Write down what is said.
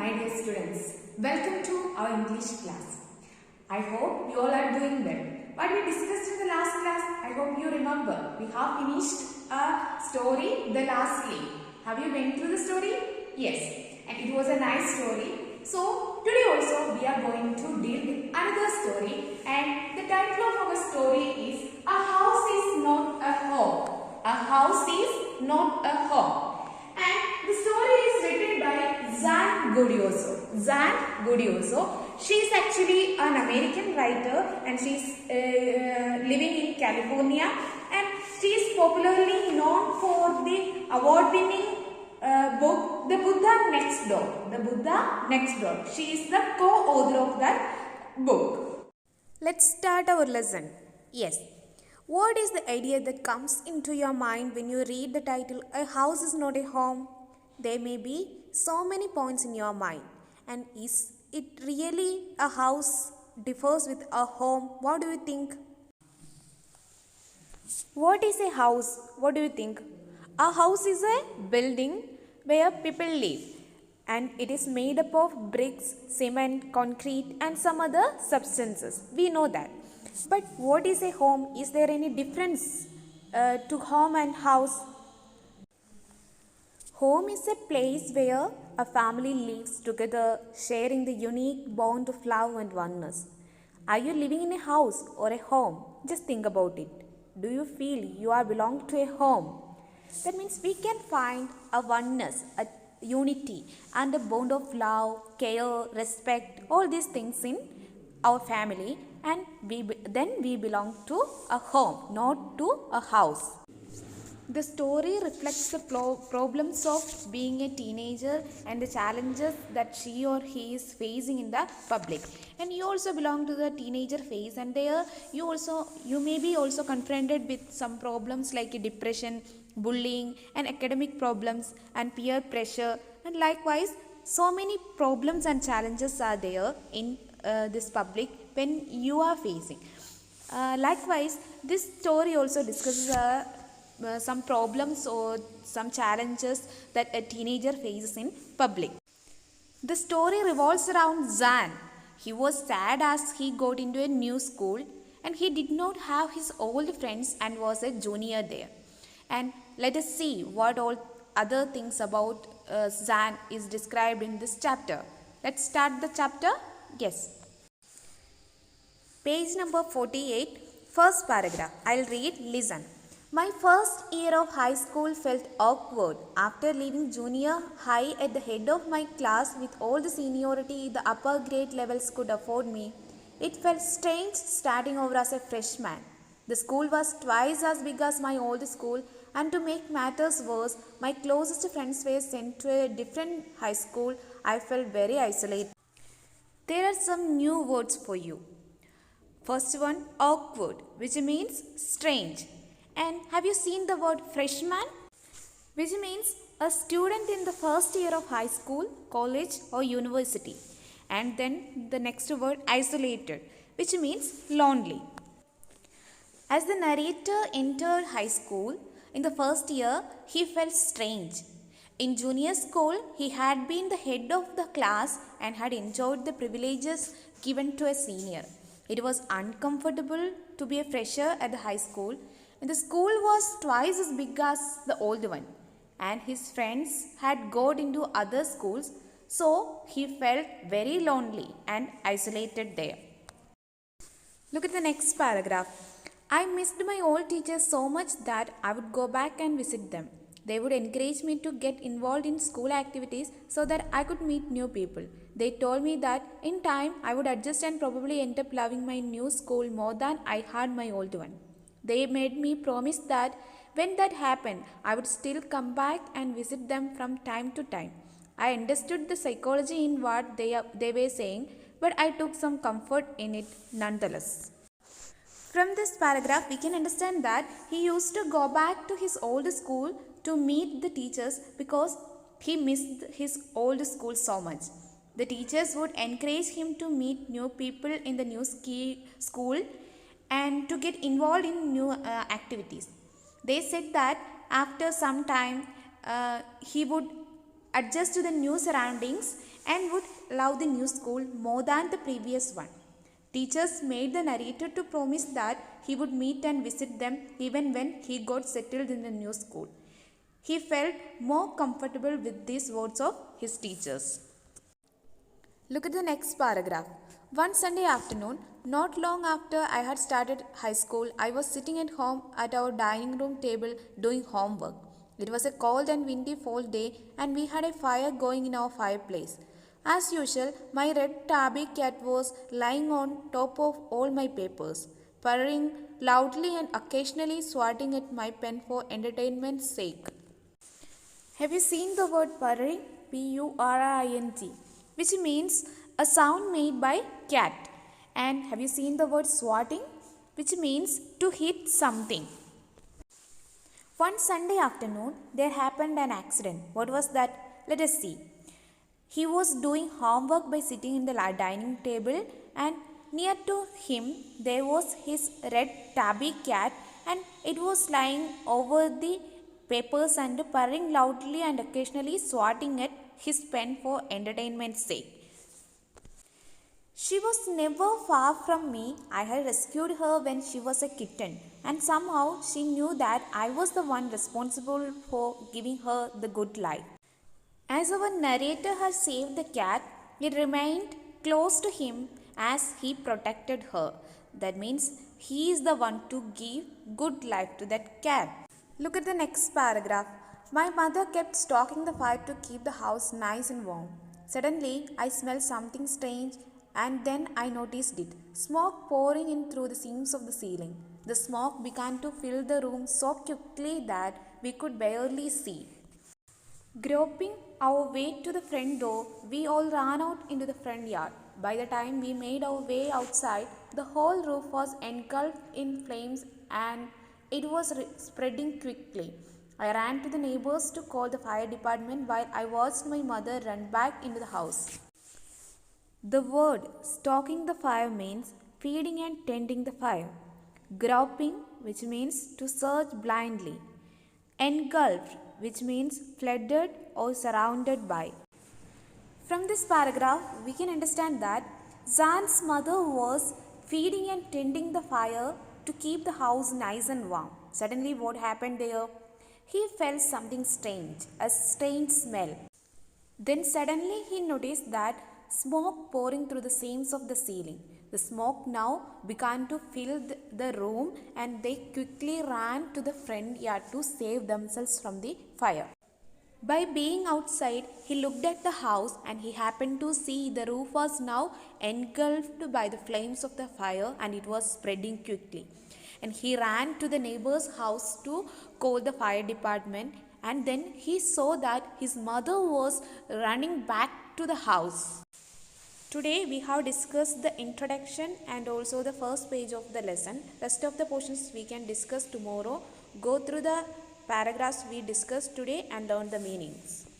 my dear students. Welcome to our English class. I hope you all are doing well. What we discussed in the last class, I hope you remember. We have finished a story, The Last Leaf. Have you went through the story? Yes. And it was a nice story. So, today also we are going to deal with another story. And the title of our story is A House is Not a Home. A House is Not a Home. And the story is written by Zan Godioso. Zan Godioso. She is actually an American writer and she is living in California, and she is popularly known for the award-winning book The Buddha Next Door. The Buddha Next Door. She is the co-author of that book. Let's start our lesson. Yes. What is the idea that comes into your mind when you read the title A House is Not a Home? There may be so many points in your mind. And is it really a house differs with a home? What do you think? What is a house? What do you think? A house is a building where people live, and it is made up of bricks, cement, concrete and some other substances. We know that. But what is a home? Is there any difference to home and house? Home is a place where a family lives together, sharing the unique bond of love and oneness. Are you living in a house or a home? Just think about it. Do you feel you are belong to a home? That means we can find a oneness, a unity and a bond of love, care, respect, all these things in our family, and then we belong to a home, not to a house. The story reflects the problems of being a teenager and the challenges that she or he is facing in the public. And you also belong to the teenager phase, and there you may be also confronted with some problems like depression, bullying and academic problems and peer pressure, and likewise so many problems and challenges are there in this public when you are facing. Likewise, this story also discusses some problems or some challenges that a teenager faces in public. The story revolves around Zan. He was sad as he got into a new school and he did not have his old friends and was a junior there. And let us see what all other things about Zan is described in this chapter. Let's start the chapter. Yes. Page number 48, first paragraph. I'll read, listen. My first year of high school felt awkward. After leaving junior high at the head of my class with all the seniority the upper grade levels could afford me, it felt strange starting over as a freshman. The school was twice as big as my old school, and to make matters worse, my closest friends were sent to a different high school. I felt very isolated. There are some new words for you. First one, awkward, which means strange. And have you seen the word freshman? Which means a student in the first year of high school, college or university. And then the next word, isolated, which means lonely. As the narrator entered high school, in the first year, he felt strange. In junior school, he had been the head of the class and had enjoyed the privileges given to a senior. It was uncomfortable to be a fresher at the high school, and the school was twice as big as the old one, and his friends had got into other schools, so he felt very lonely and isolated there. Look at the next paragraph. I missed my old teachers so much that I would go back and visit them. They would encourage me to get involved in school activities so that I could meet new people. They told me that in time I would adjust and probably end up loving my new school more than I had my old one. They made me promise that when that happened, I would still come back and visit them from time to time. I understood the psychology in what they were saying, but I took some comfort in it nonetheless. From this paragraph, we can understand that he used to go back to his old school to meet the teachers because he missed his old school so much. The teachers would encourage him to meet new people in the new school and to get involved in new activities. They said that after some time he would adjust to the new surroundings and would love the new school more than the previous one. Teachers made the narrator to promise that he would meet and visit them even when he got settled in the new school. He felt more comfortable with these words of his teachers. Look at the next paragraph. One Sunday afternoon, not long after I had started high school, I was sitting at home at our dining room table doing homework. It was a cold and windy fall day, and we had a fire going in our fireplace. As usual, my red tabby cat was lying on top of all my papers, purring loudly and occasionally swatting at my pen for entertainment's sake. Have you seen the word purring? P-U-R-R-I-N-G, which means a sound made by cat. And have you seen the word swatting? Which means to hit something. One Sunday afternoon, there happened an accident. What was that? Let us see. He was doing homework by sitting in the dining table, and near to him there was his red tabby cat, and it was lying over the papers and purring loudly and occasionally swatting at his pen for entertainment's sake. She was never far from me. I had rescued her when she was a kitten, and somehow she knew that I was the one responsible for giving her the good life. As our narrator had saved the cat, it remained close to him as he protected her. That means he is the one to give good life to that cat. Look at the next paragraph. My mother kept stoking the fire to keep the house nice and warm. Suddenly, I smelled something strange, and then I noticed it. Smoke pouring in through the seams of the ceiling. The smoke began to fill the room so quickly that we could barely see. Groping our way to the front door, we all ran out into the front yard. By the time we made our way outside, the whole roof was engulfed in flames and it was spreading quickly. I ran to the neighbors to call the fire department while I watched my mother run back into the house. The word stoking the fire means feeding and tending the fire. Groping, which means to search blindly. Engulfed, which means flooded or surrounded by. From this paragraph, we can understand that Zan's mother was feeding and tending the fire to keep the house nice and warm. Suddenly, what happened there? He felt something strange, a strange smell. Then suddenly he noticed that smoke pouring through the seams of the ceiling. The smoke now began to fill the room, and they quickly ran to the front yard to save themselves from the fire. By being outside, he looked at the house and he happened to see the roof was now engulfed by the flames of the fire and it was spreading quickly. And he ran to the neighbor's house to call the fire department, and then he saw that his mother was running back to the house. Today we have discussed the introduction and also the first page of the lesson. Rest of the portions we can discuss tomorrow. Go through the paragraphs we discussed today and learn the meanings.